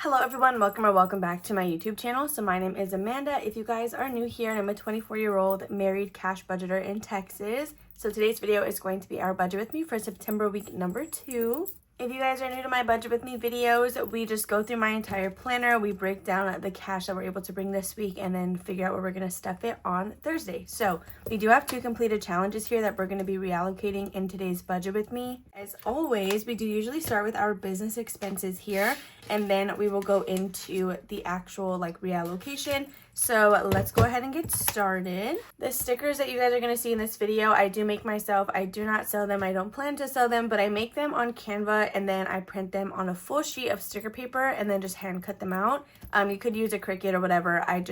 Hello everyone, welcome or welcome back to my YouTube channel. So my name is Amanda. If you guys are new here, I'm a 24-year-old married cash budgeter in Texas. So today's video is going to be our budget with me for September week number 2. If you guys are new to my budget with me videos, we just go through my entire planner. We break down the cash that we're able to bring this week and then figure out where we're going to stuff it on Thursday. So we do have 2 completed challenges here that we're going to be reallocating in today's budget with me. As always, we do usually start with our business expenses here, and then we will go into the actual reallocation. So let's go ahead and get started. The stickers that you guys are going to see in this video, I do make myself. I do not sell them. I don't plan to sell them, but I make them on Canva and then I print them on a full sheet of sticker paper and then just hand cut them out. You could use a Cricut or whatever. I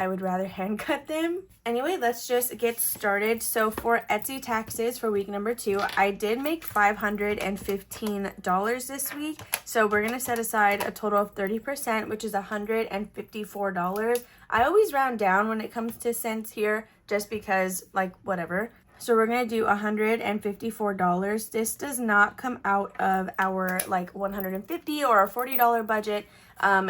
would rather hand cut them. Anyway, let's just get started. So for Etsy taxes for week number 2, I did make $515 this week. So we're going to set aside a total of 30%, which is $154. I always round down when it comes to cents here, just because, whatever. So we're going to do $154. This does not come out of our, $150 or a $40 budget.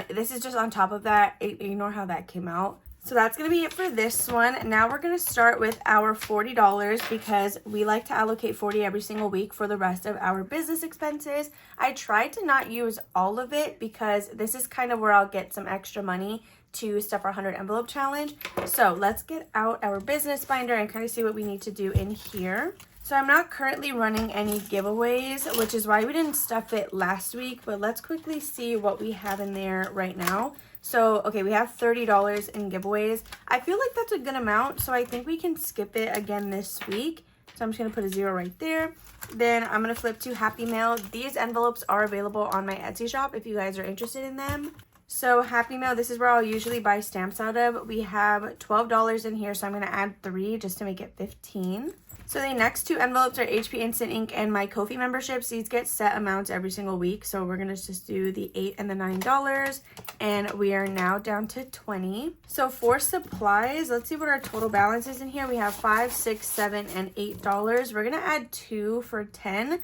This is just on top of that. Ignore how that came out. So that's going to be it for this one. Now we're going to start with our $40 because we like to allocate $40 every single week for the rest of our business expenses. I tried to not use all of it because this is kind of where I'll get some extra money to stuff our 100 envelope challenge. So let's get out our business binder and kind of see what we need to do in here. So I'm not currently running any giveaways, which is why we didn't stuff it last week, but let's quickly see what we have in there right now. So, okay, we have $30 in giveaways. I feel like that's a good amount, so I think we can skip it again this week. So I'm just going to put a 0 right there. Then I'm going to flip to Happy Mail. These envelopes are available on my Etsy shop if you guys are interested in them. So Happy Mail, this is where I'll usually buy stamps out of. We have $12 in here, so I'm going to add 3 just to make it 15. So the next 2 envelopes are HP Instant Ink and my Ko-fi memberships. These get set amounts every single week. So we're going to just do the $8 and the $9. And we are now down to 20. So for supplies, let's see what our total balance is in here. We have $5, $6, $7, and $8. We're going to add 2 for 10.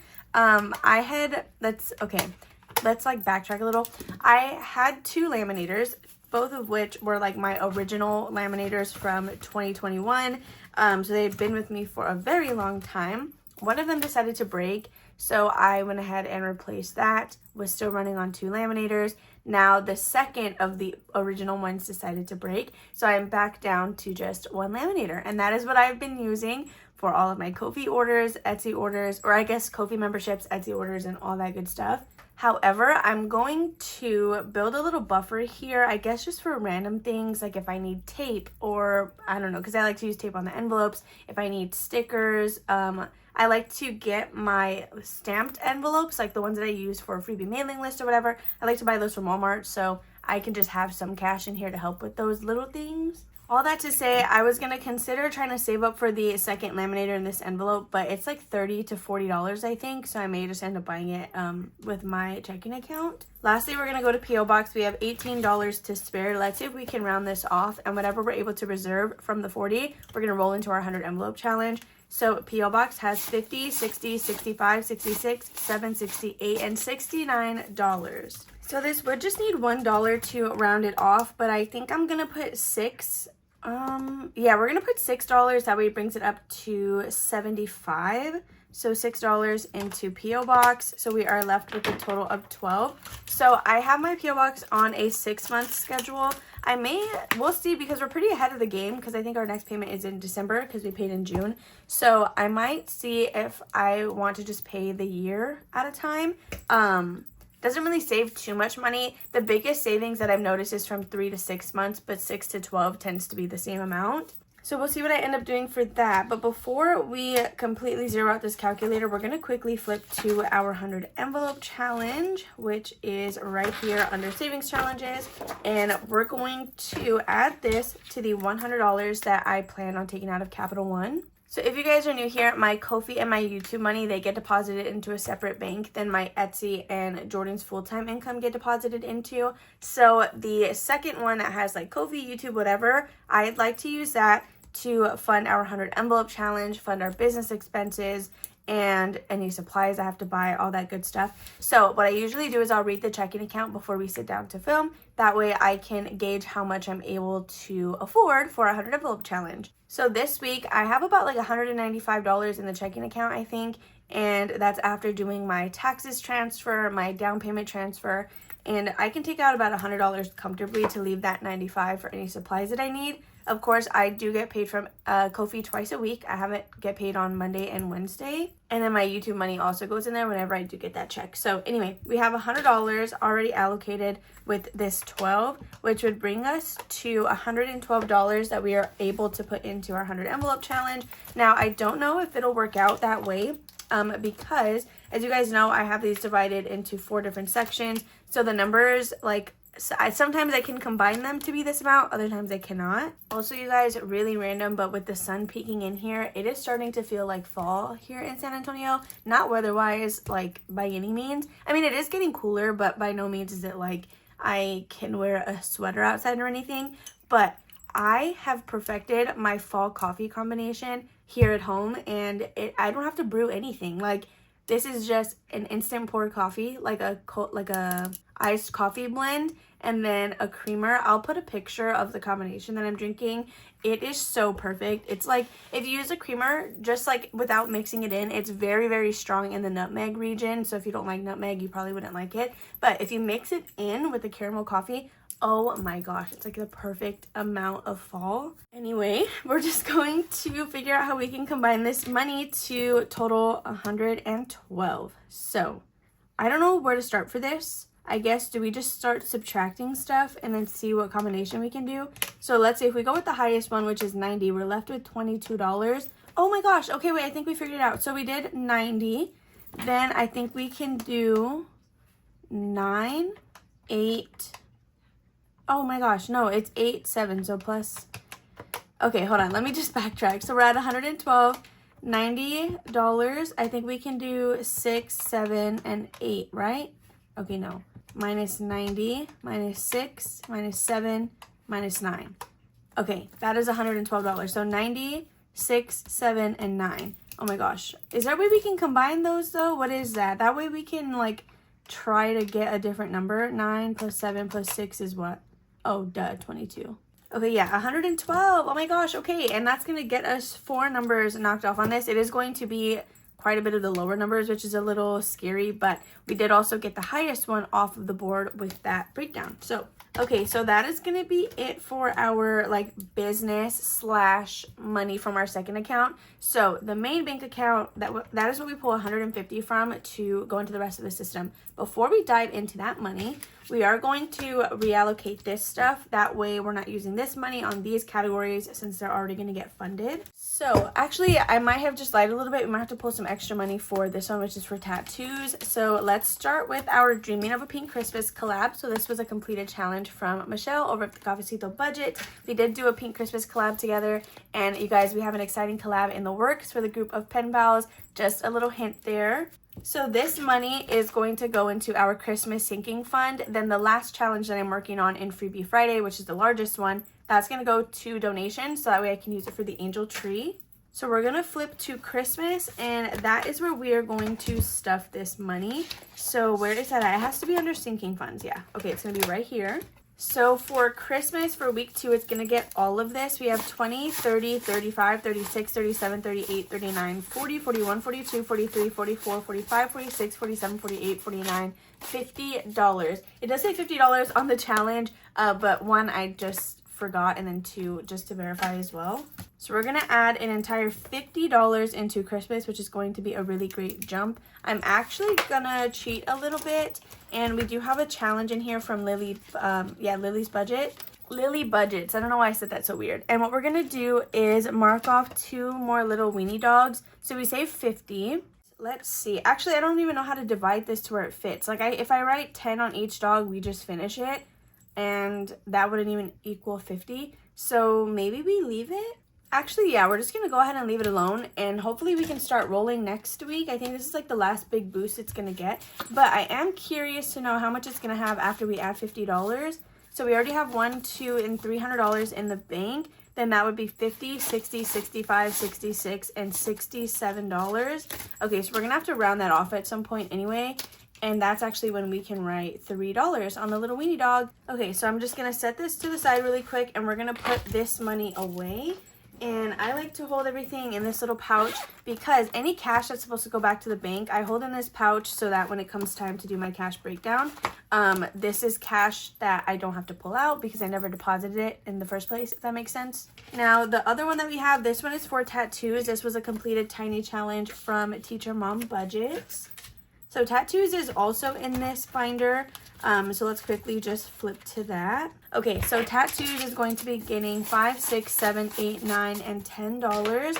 Let's backtrack a little. I had 2 laminators, both of which were my original laminators from 2021. So they had been with me for a very long time. One of them decided to break, so I went ahead and replaced that. Was still running on 2 laminators. Now the second of the original ones decided to break, so I'm back down to just 1 laminator, and that is what I've been using for all of my Ko-fi orders, Etsy orders, or I guess Ko-fi memberships, Etsy orders, and all that good stuff. However, I'm going to build a little buffer here, I guess just for random things, like if I need tape or, I don't know, because I like to use tape on the envelopes. If I need stickers, I like to get my stamped envelopes, like the ones that I use for a freebie mailing list or whatever. I like to buy those from Walmart, so I can just have some cash in here to help with those little things. All that to say, I was going to consider trying to save up for the second laminator in this envelope, but it's like $30 to $40, I think, so I may just end up buying it with my checking account. Lastly, we're going to go to P.O. Box. We have $18 to spare. Let's see if we can round this off, and whatever we're able to reserve from the 40, we're going to roll into our 100 envelope challenge. So P.O. Box has $50, $60, $65, $66, $7, $68, and $69. So this would just need $1 to round it off, but I think I'm going to put $6. Yeah, we're gonna put $6. That way it brings it up to $75. So $6 into P.O. Box. So we are left with a total of $12. So I have my P.O. Box on a 6-month schedule. We'll see, because we're pretty ahead of the game, because I think our next payment is in December because we paid in June. So I might see if I want to just pay the year at a time. Doesn't really save too much money. The biggest savings that I've noticed is from 3 to 6 months, but 6 to 12 tends to be the same amount. So we'll see what I end up doing for that. But before we completely zero out this calculator, we're going to quickly flip to our 100 envelope challenge, which is right here under savings challenges. And we're going to add this to the $100 that I plan on taking out of Capital One. So if you guys are new here, my Ko-fi and my YouTube money, they get deposited into a separate bank than my Etsy and Jordan's full-time income get deposited into. So the second one that has Ko-fi, YouTube, whatever, I'd like to use that to fund our 100 envelope challenge, fund our business expenses, and any supplies I have to buy, all that good stuff. So what I usually do is I'll read the checking account before we sit down to film. That way I can gauge how much I'm able to afford for a 100 envelope challenge. So this week I have about like $195 in the checking account, I think, and that's after doing my taxes transfer, my down payment transfer, and I can take out about $100 comfortably to leave that $95 for any supplies that I need. Of course, I do get paid from Ko-fi twice a week. I haven't get paid on Monday and Wednesday. And then my YouTube money also goes in there whenever I do get that check. So anyway, we have $100 already allocated with this 12, which would bring us to $112 that we are able to put into our 100 envelope challenge. Now, I don't know if it'll work out that way because, as you guys know, I have these divided into 4 different sections. So the numbers, like, sometimes I can combine them to be this amount, other times I cannot. Also, you guys, really random, but with the sun peeking in here, it is starting to feel like fall here in San Antonio. Not weather-wise, like, by any means. I mean, it is getting cooler, but by no means is it like I can wear a sweater outside or anything. But I have perfected my fall coffee combination here at home, and I don't have to brew anything. Like, this is just an instant pour coffee, like a iced coffee blend, and then a creamer. I'll put a picture of the combination that I'm drinking. It is so perfect. It's like, if you use a creamer, just like without mixing it in, it's very, very strong in the nutmeg region. So if you don't like nutmeg, you probably wouldn't like it. But if you mix it in with the caramel coffee, oh my gosh, it's like the perfect amount of fall. Anyway, we're just going to figure out how we can combine this money to total 112. So I don't know where to start for this. I guess, do we just start subtracting stuff and then see what combination we can do? So let's say if we go with the highest one, which is 90, we're left with $22. Oh my gosh. Okay, wait, I think we figured it out. So we did 90. Then I think we can do 9, 8. Oh my gosh, no, it's 8, 7, so plus. Okay, hold on, let me just backtrack. So we're at 112, $90. I think we can do 6, 7, and 8, right? Okay, no. Minus 90, minus 6, minus 7, minus 9. Okay, that is $112. So 90, 6, 7, and 9. Oh my gosh. Is there a way we can combine those though? What is that? That way we can like try to get a different number. 9 plus 7 plus 6 is what? Oh, duh, 22. Okay, yeah, 112. Oh my gosh, okay. And that's going to get us 4 numbers knocked off on this. It is going to be quite a bit of the lower numbers, which is a little scary, but we did also get the highest one off of the board with that breakdown. So, okay, so that is going to be it for our like business slash money from our second account. So the main bank account, that is what we pull 150 from to go into the rest of the system. Before we dive into that money, we are going to reallocate this stuff. That way we're not using this money on these categories since they're already going to get funded. So actually, I might have just lied a little bit. We might have to pull some extra money for this one, which is for tattoos. So let's start with our Dreaming of a Pink Christmas collab. So this was a completed challenge from Michelle over at the Cafecito Budget. We did do a Pink Christmas collab together. And you guys, we have an exciting collab in the works for the group of pen pals. Just a little hint there. So this money is going to go into our Christmas sinking fund. Then the last challenge that I'm working on in Freebie Friday, which is the largest one, that's going to go to donations. So that way I can use it for the angel tree. So we're going to flip to Christmas, and that is where we are going to stuff this money. So where is that at? It has to be under sinking funds. Yeah. Okay, it's going to be right here. So for Christmas, for week 2, it's going to get all of this. We have 20, 30, 35, 36, 37, 38, 39, 40, 41, 42, 43, 44, 45, 46, 47, 48, 49, $50. It does say $50 on the challenge, but 1, I just forgot, and then 2, just to verify as well. So we're going to add an entire $50 into Christmas, which is going to be a really great jump. I'm actually going to cheat a little bit, and we do have a challenge in here from Lily's Budget. Lily Budgets. I don't know why I said that so weird. And what we're going to do is mark off 2 more little weenie dogs. So we save 50. Let's see. Actually, I don't even know how to divide this to where it fits. Like, if I write 10 on each dog, we just finish it. And that wouldn't even equal 50. So maybe we leave it. Actually, yeah, we're just going to go ahead and leave it alone, and hopefully we can start rolling next week. I think this is like the last big boost it's going to get, but I am curious to know how much it's going to have after we add $50. So we already have $100, $200, and $300 in the bank. then that would be $50, $60, $65, $66, and $67. Okay, so we're gonna have to round that off at some point anyway. And that's actually when we can write $3 on the little weenie dog. Okay, so I'm just gonna set this to the side really quick and we're gonna put this money away. And I like to hold everything in this little pouch because any cash that's supposed to go back to the bank, I hold in this pouch so that when it comes time to do my cash breakdown, this is cash that I don't have to pull out because I never deposited it in the first place, if that makes sense. Now, the other one that we have, this one is for tattoos. This was a completed tiny challenge from Teacher Mom Budgets. So tattoos is also in this binder. So let's quickly just flip to that. Okay, so tattoos is going to be getting $5, $6, $7, $8, $9, and $10.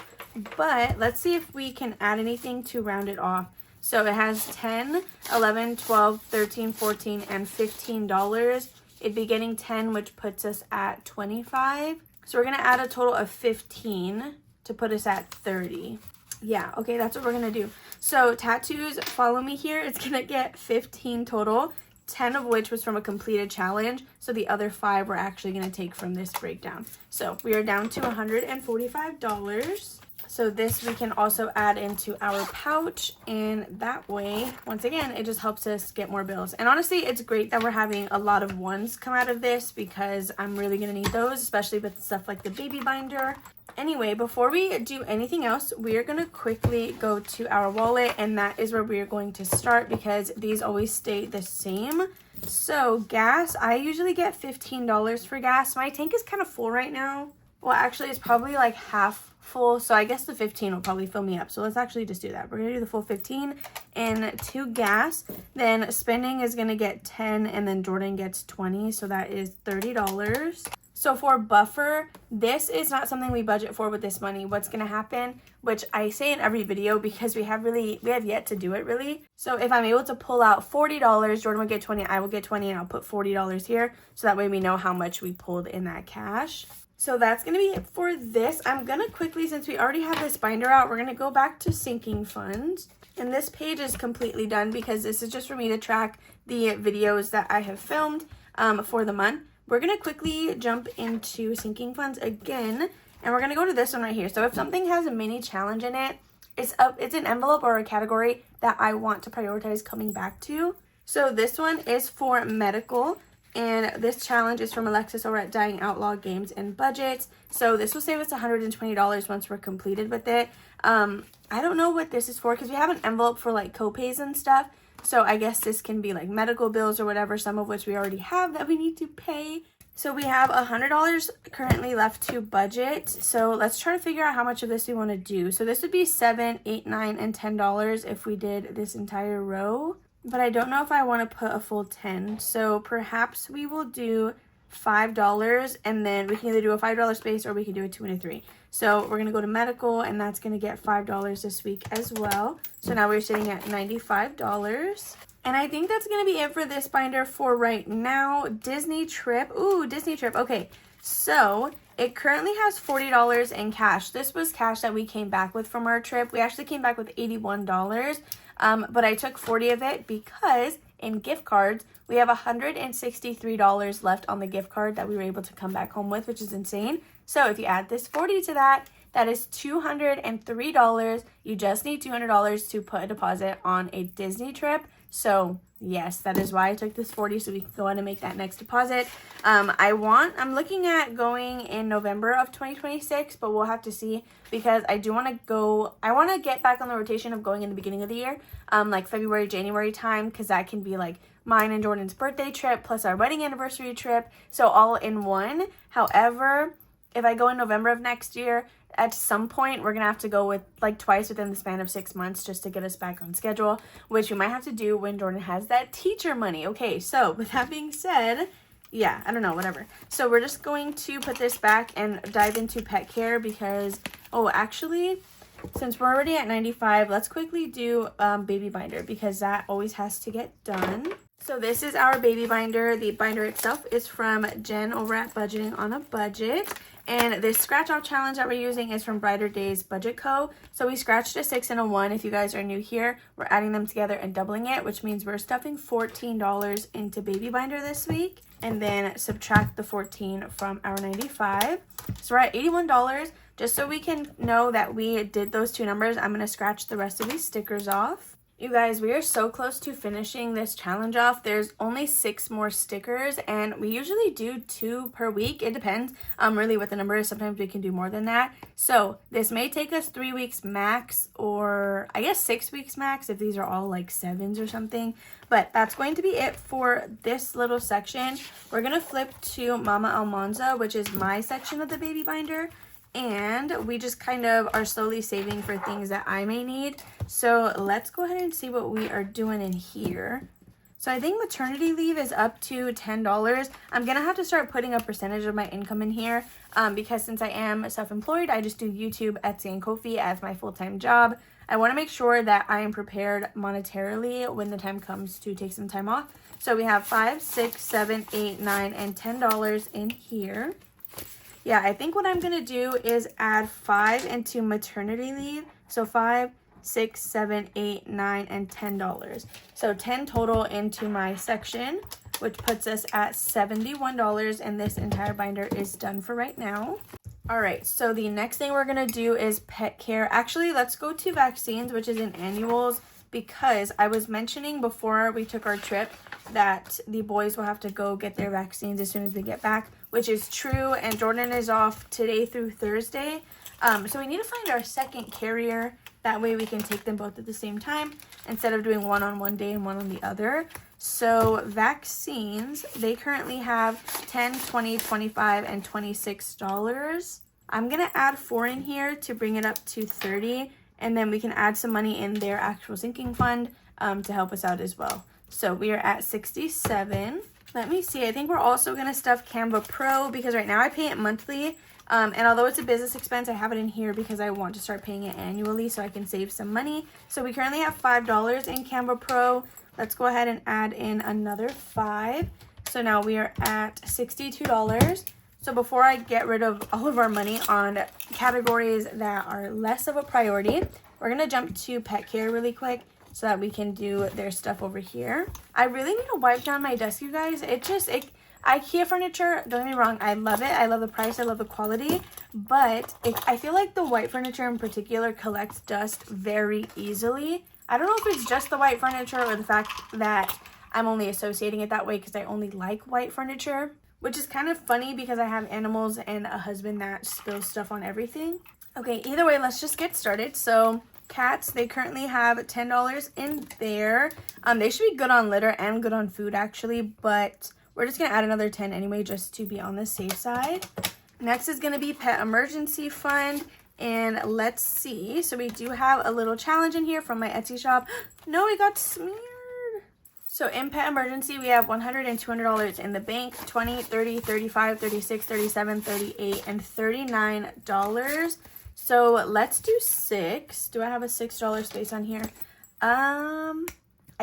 But let's see if we can add anything to round it off. So it has $10, $11, $12, $13, $14, and $15. It'd be getting 10, which puts us at 25. So we're gonna add a total of 15 to put us at 30. Yeah, okay, that's what we're gonna do. So tattoos, follow me here. It's gonna get 15 total, 10 of which was from a completed challenge. So the other 5 we're actually gonna take from this breakdown. So we are down to $145. So this we can also add into our pouch, and that way, once again, it just helps us get more bills. And honestly, it's great that we're having a lot of ones come out of this because I'm really gonna need those, especially with stuff like the baby binder. Anyway, before we do anything else, we are gonna quickly go to our wallet, and that is where we are going to start because these always stay the same. So gas, I usually get $15 for gas. My tank is kind of full right now. Well, actually, it's probably like half full, so I guess the 15 will probably fill me up. So let's actually just do that. We're gonna do the full 15 and 2 gas. Then spending is gonna get 10, and then Jordan gets 20, so that is $30. So for buffer, this is not something we budget for with this money. What's gonna happen, which I say in every video because we have yet to do it really. So if I'm able to pull out $40, Jordan will get 20, I will get 20, and I'll put $40 here. So that way we know how much we pulled in that cash. So that's gonna be it for this. I'm gonna quickly, since we already have this binder out, we're gonna go back to sinking funds. And this page is completely done because this is just for me to track the videos that I have filmed for the month. We're gonna quickly jump into sinking funds again, and we're gonna go to this one right here. So if something has a mini challenge in it, it's an envelope or a category that I want to prioritize coming back to. So this one is for medical. And this challenge is from Alexis over at Dying Outlaw Games and Budgets. So this will save us $120 once we're completed with it. I don't know what this is for because we have an envelope for like copays and stuff. So I guess this can be like medical bills or whatever, some of which we already have that we need to pay. So we have $100 currently left to budget. So let's try to figure out how much of this we want to do. So this would be $7, $8, $9, and $10 if we did this entire row. But I don't know if I want to put a full 10. So perhaps we will do $5, and then we can either do a $5 space or we can do a 2 and a 3. So we're going to go to medical, and that's going to get $5 this week as well. So now we're sitting at $95. And I think that's going to be it for this binder for right now. Disney trip. Ooh, Disney trip. Okay, so it currently has $40 in cash. This was cash that we came back with from our trip. We actually came back with $81. But I took 40 of it because in gift cards, we have $163 left on the gift card that we were able to come back home with, which is insane. So if you add this 40 to that, that is $203. You just need $200 to put a deposit on a Disney trip. So yes, that is why I took this 40 so we can go ahead and make that next deposit. I'm looking at going in November of 2026, but we'll have to see because I want to get back on the rotation of going in the beginning of the year, like February, January time, because that can be like mine and Jordan's birthday trip plus our wedding anniversary trip. So all in one. However, if I go in November of next year, at some point we're gonna have to go with like twice within the span of 6 months just to get us back on schedule, which we might have to do when Jordan has that teacher money. Okay, so with that being said, yeah, I don't know, whatever. So we're just going to put this back and dive into pet care because, actually, since we're already at 95, let's quickly do baby binder because that always has to get done. So this is our baby binder. The binder itself is from Jen over at Budgeting on a Budget. And this scratch off challenge that we're using is from Brighter Days Budget Co. So we scratched a 6 and a 1. If you guys are new here, we're adding them together and doubling it, which means we're stuffing $14 into baby binder this week. And then subtract the 14 from our 95. So we're at $81. Just so we can know that we did those two numbers, I'm going to scratch the rest of these stickers off. You guys, we are so close to finishing this challenge off. There's only 6 more stickers, and we usually do 2 per week. It depends really what the number is. Sometimes we can do more than that. So this may take us 3 weeks max, or I guess 6 weeks max if these are all like 7s or something. But that's going to be it for this little section. We're going to flip to Mama Almanza, which is my section of the baby binder. And we just kind of are slowly saving for things that I may need. So let's go ahead and see what we are doing in here. So I think maternity leave is up to $10. I'm going to have to start putting a percentage of my income in here because since I am self-employed, I just do YouTube, Etsy, and Ko-fi as my full-time job. I want to make sure that I am prepared monetarily when the time comes to take some time off. So we have $5, $6, $7, $8, $9, and $10 in here. Yeah, I think what I'm going to do is add 5 into maternity leave. So 5, 6, 7, 8, 9, and $10. So 10 total into my section, which puts us at $71, and this entire binder is done for right now. All right, so the next thing we're going to do is pet care. Actually, let's go to vaccines, which is in annuals, because I was mentioning before we took our trip that the boys will have to go get their vaccines as soon as we get back, which is true, and Jordan is off today through Thursday. So we need to find our second carrier. That way we can take them both at the same time instead of doing one on one day and one on the other. So vaccines, they currently have $10, $20, $25, and $26. I'm going to add 4 in here to bring it up to $30, and then we can add some money in their actual sinking fund to help us out as well. So we are at $67. Let me see. I think we're also going to stuff Canva Pro because right now I pay it monthly. And although it's a business expense, I have it in here because I want to start paying it annually so I can save some money. So we currently have $5 in Canva Pro. Let's go ahead and add in another 5. So now we are at $62. So before I get rid of all of our money on categories that are less of a priority, we're going to jump to pet care really quick so that we can do their stuff over here. I really need to wipe down my desk, you guys. IKEA furniture, don't get me wrong, I love it. I love the price, I love the quality, but I feel like the white furniture in particular collects dust very easily. I don't know if it's just the white furniture or the fact that I'm only associating it that way because I only like white furniture, which is kind of funny because I have animals and a husband that spills stuff on everything. Okay, either way, let's just get started. So cats, they currently have $10 in there. They should be good on litter and good on food actually, but we're just gonna add another 10 anyway just to be on the safe side. Next is gonna be pet emergency fund, and let's see. So we do have a little challenge in here from my Etsy shop. No, it got smeared. So in pet emergency, we have $100 and $200 in the bank, $20, $30, $35, $36, $37, $38, and $39. So let's do 6. Do I have a $6 space on here? I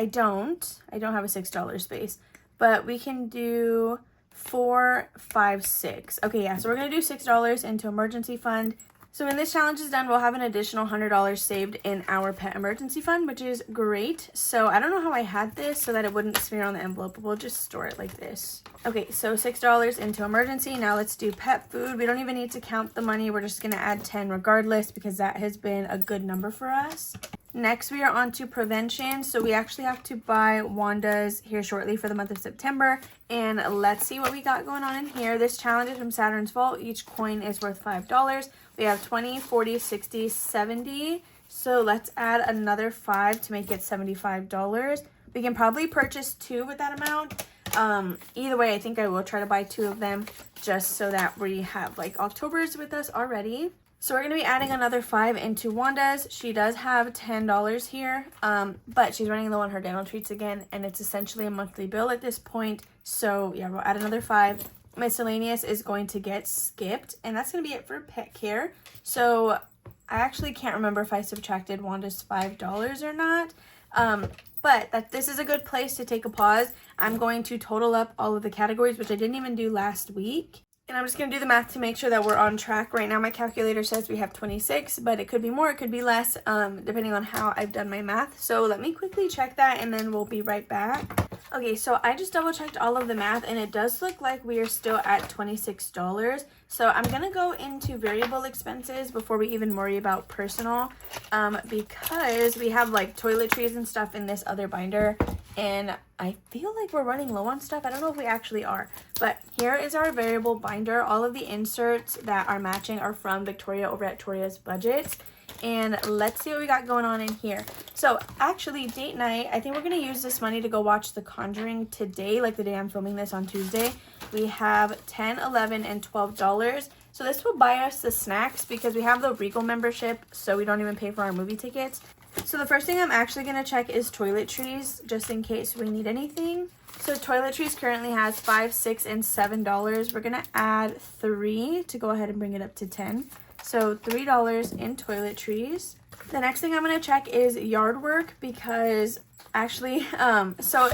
don't have a $6 space, but we can do 4, 5, 6. Okay, yeah, so we're gonna do $6 into emergency fund. So when this challenge is done, we'll have an additional $100 saved in our pet emergency fund, which is great. So I don't know how I had this so that it wouldn't smear on the envelope. We'll just store it like this. Okay, so $6 into emergency. Now let's do pet food. We don't even need to count the money. We're just gonna add 10 regardless because that has been a good number for us. Next, we are on to prevention. So we actually have to buy Wanda's here shortly for the month of September. And let's see what we got going on in here. This challenge is from Saturn's Vault. Each coin is worth $5. We have 20, 40, 60, 70. So let's add another 5 to make it $75. We can probably purchase 2 with that amount. Either way, I think I will try to buy 2 of them just so that we have like October's with us already. So we're going to be adding another 5 into Wanda's. She does have $10 here, but she's running low on her dental treats again, and it's essentially a monthly bill at this point. So yeah, we'll add another 5. Miscellaneous is going to get skipped, and that's going to be it for pet care. So I actually can't remember if I subtracted Wanda's $5 or not. But this is a good place to take a pause. I'm going to total up all of the categories, which I didn't even do last week. And I'm just going to do the math to make sure that we're on track. Right now, my calculator says we have 26, but it could be more, it could be less, depending on how I've done my math. So let me quickly check that, and then we'll be right back. Okay, so I just double checked all of the math, and it does look like we are still at $26. So I'm going to go into variable expenses before we even worry about personal, because we have like toiletries and stuff in this other binder, and I feel like we're running low on stuff. I don't know if we actually are, but here is our variable binder. All of the inserts that are matching are from Victoria over at Toria's Budgets. And let's see what we got going on in here. So actually, date night, I think we're going to use this money to go watch The Conjuring today, like the day I'm filming this on Tuesday. We have $10, $11, and $12. So this will buy us the snacks because we have the Regal membership, so we don't even pay for our movie tickets. So the first thing I'm actually going to check is toiletries, just in case we need anything. So toiletries currently has $5, $6, and $7. We're going to add 3 to go ahead and bring it up to 10. So $3 in toiletries. The next thing I'm going to check is yard work because actually, so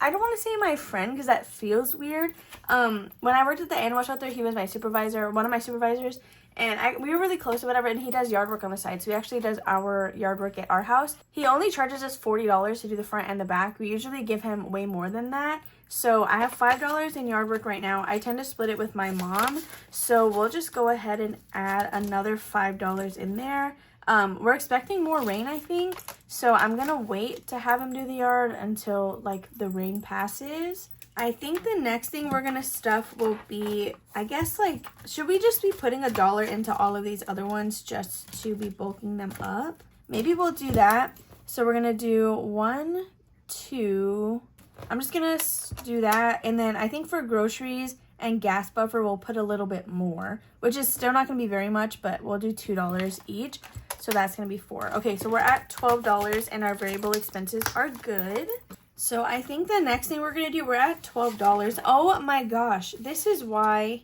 I don't want to say my friend because that feels weird. When I worked at the animal shelter, he was my supervisor, one of my supervisors. And we were really close or whatever, and he does yard work on the side. So he actually does our yard work at our house. He only charges us $40 to do the front and the back. We usually give him way more than that. So I have $5 in yard work right now. I tend to split it with my mom. So we'll just go ahead and add another $5 in there. We're expecting more rain, I think. So I'm going to wait to have him do the yard until like the rain passes. I think the next thing we're going to stuff will be, I guess, like, should we just be putting $1 into all of these other ones just to be bulking them up? Maybe we'll do that. So we're going to do 1, 2, I'm just going to do that. And then I think for groceries and gas buffer, we'll put a little bit more, which is still not going to be very much, but we'll do $2 each. So that's going to be $4. Okay, so we're at $12 and our variable expenses are good. So I think the next thing we're going to do, we're at $12. Oh my gosh, this is why,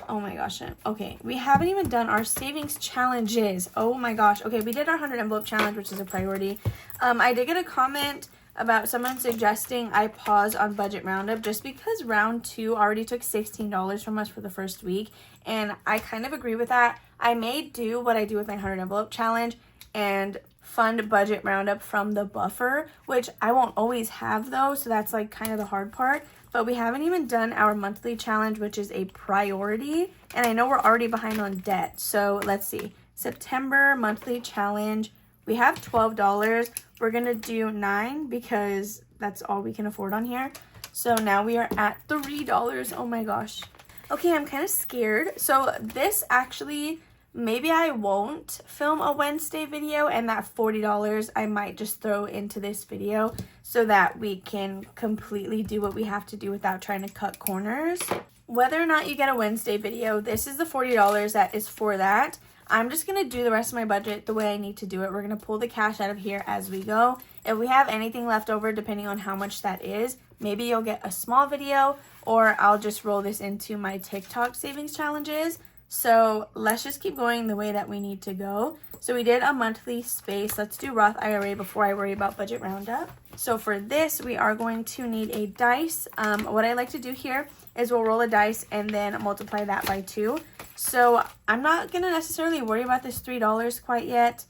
oh my gosh. Okay, we haven't even done our savings challenges. Oh my gosh. Okay, we did our 100 envelope challenge, which is a priority. I did get a comment about someone suggesting I pause on budget roundup just because round 2 already took $16 from us for the first week. And I kind of agree with that. I may do what I do with my 100 envelope challenge and fund budget roundup from the buffer, which I won't always have though, so that's like kind of the hard part. But we haven't even done our monthly challenge, which is a priority, and I know we're already behind on debt. So let's see, September monthly challenge, we have $12. We're gonna do 9 because that's all we can afford on here. So now we are at $3. Oh my gosh. Okay, I'm kind of scared. So this actually, maybe I won't film a Wednesday video, and that $40 I might just throw into this video so that we can completely do what we have to do without trying to cut corners. Whether or not you get a Wednesday video, this is the $40 that is for that. I'm just going to do the rest of my budget the way I need to do it. We're going to pull the cash out of here as we go. If we have anything left over, depending on how much that is, maybe you'll get a small video, or I'll just roll this into my TikTok savings challenges. So let's just keep going the way that we need to go. So we did a monthly space. Let's do Roth IRA before I worry about budget roundup. So for this, we are going to need a dice. What I like to do here is we'll roll a dice and then multiply that by 2. So I'm not going to necessarily worry about this $3 quite yet.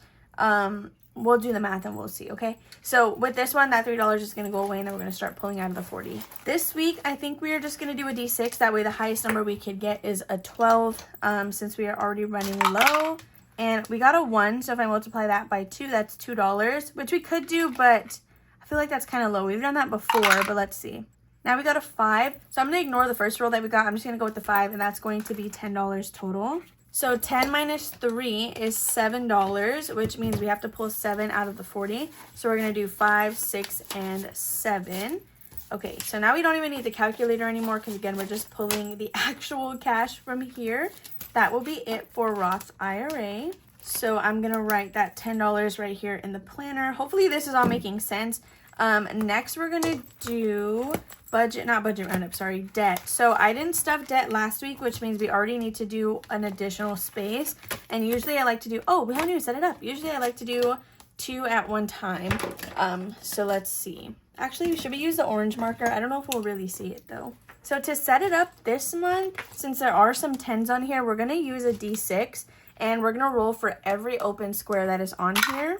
We'll do the math and we'll see, okay? So with this one, that $3 is going to go away, and then we're going to start pulling out of the 40. This week, I think we are just going to do a D6. That way the highest number we could get is a 12, since we are already running low. And we got a 1, so if I multiply that by 2, that's $2, which we could do, but I feel like that's kind of low. We've done that before, but let's see. Now we got a 5, so I'm going to ignore the first roll that we got. I'm just going to go with the 5, and that's going to be $10 total. So 10 minus 3 is $7, which means we have to pull 7 out of the 40. So we're going to do 5, 6, and 7. Okay, so now we don't even need the calculator anymore because, again, we're just pulling the actual cash from here. That will be it for Roth IRA. So I'm going to write that $10 right here in the planner. Hopefully this is all making sense. Next, we're going to do debt. So I didn't stuff debt last week, which means we already need to do an additional space. And usually I like to do, oh, we haven't even set it up. Usually I like to do 2 at one time. So let's see. Actually, should we use the orange marker? I don't know if we'll really see it though. So to set it up this month, since there are some 10s on here, we're going to use a D6 and we're going to roll for every open square that is on here.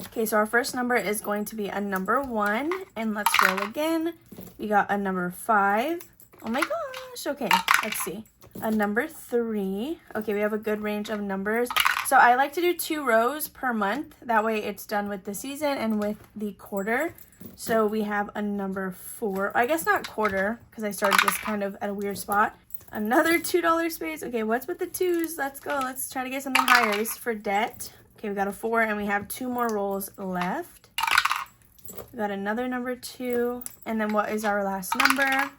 Okay, so our first number is going to be a number 1, and let's roll again. We got a number 5. Oh my gosh. Okay, let's see. A number 3. Okay, we have a good range of numbers. So I like to do 2 rows per month. That way it's done with the season and with the quarter. So we have a number 4. I guess not quarter, because I started this kind of at a weird spot. Another $2 space. Okay, what's with the 2s? Let's go. Let's try to get something higher. This is for debt. Okay, we got a 4 and we have 2 more rolls left. We got another number 2. And then what is our last number?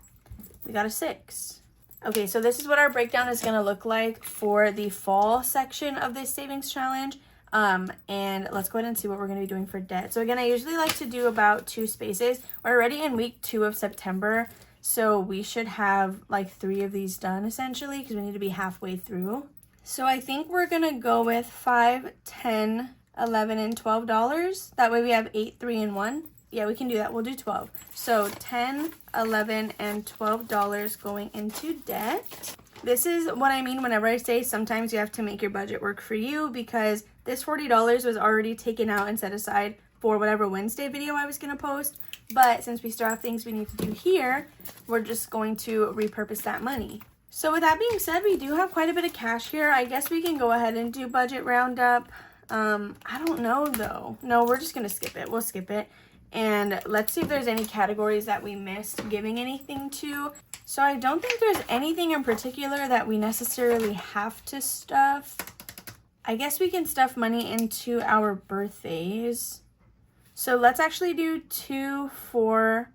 We got a 6. Okay, so this is what our breakdown is going to look like for the fall section of this savings challenge. And let's go ahead and see what we're going to be doing for debt. So again, I usually like to do about 2 spaces. We're already in week 2 of September. So we should have like 3 of these done essentially because we need to be halfway through. So I think we're going to go with $5, $10, $11, and $12. That way we have 8, 3, and 1. Yeah, we can do that. We'll do 12. So $10, $11, and $12 going into debt. This is what I mean whenever I say sometimes you have to make your budget work for you, because this $40 was already taken out and set aside for whatever Wednesday video I was going to post. But since we still have things we need to do here, we're just going to repurpose that money. So with that being said, we do have quite a bit of cash here. I guess we can go ahead and do budget roundup. I don't know though. No, we're just going to skip it. We'll skip it. And let's see if there's any categories that we missed giving anything to. So I don't think there's anything in particular that we necessarily have to stuff. I guess we can stuff money into our birthdays. So let's actually do 2 for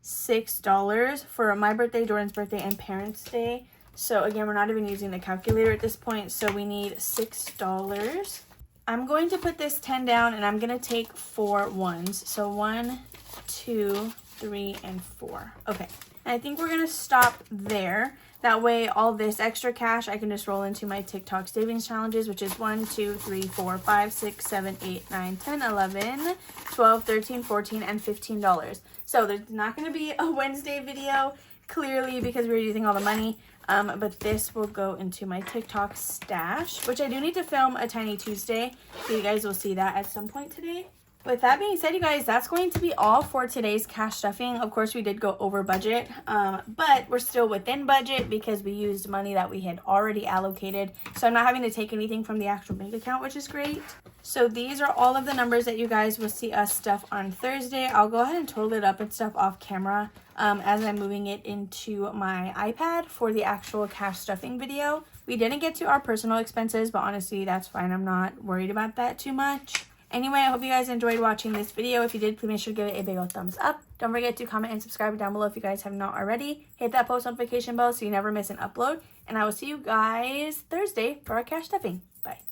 $6 for my birthday, Jordan's birthday, and Parents' Day. So again, we're not even using the calculator at this point, so we need $6. I'm going to put this 10 down and I'm going to take 4 ones. So 1, 2, 3, and 4. Okay. And I think we're going to stop there. That way, all this extra cash I can just roll into my TikTok savings challenges, which is 1, 2, 3, 4, 5, 6, 7, 8, 9, 10, 11, 12, 13, 14, and $15. So there's not going to be a Wednesday video, clearly, because we're using all the money. But this will go into my TikTok stash, which I do need to film a Tiny Tuesday. So you guys will see that at some point today. With that being said, you guys, that's going to be all for today's cash stuffing. Of course, we did go over budget, but we're still within budget because we used money that we had already allocated. So I'm not having to take anything from the actual bank account, which is great. So these are all of the numbers that you guys will see us stuff on Thursday. I'll go ahead and total it up and stuff off camera as I'm moving it into my iPad for the actual cash stuffing video. We didn't get to our personal expenses, but honestly, that's fine. I'm not worried about that too much. Anyway, I hope you guys enjoyed watching this video. If you did, please make sure to give it a big old thumbs up. Don't forget to comment and subscribe down below if you guys have not already. Hit that post notification bell so you never miss an upload. And I will see you guys Thursday for our cash stuffing. Bye.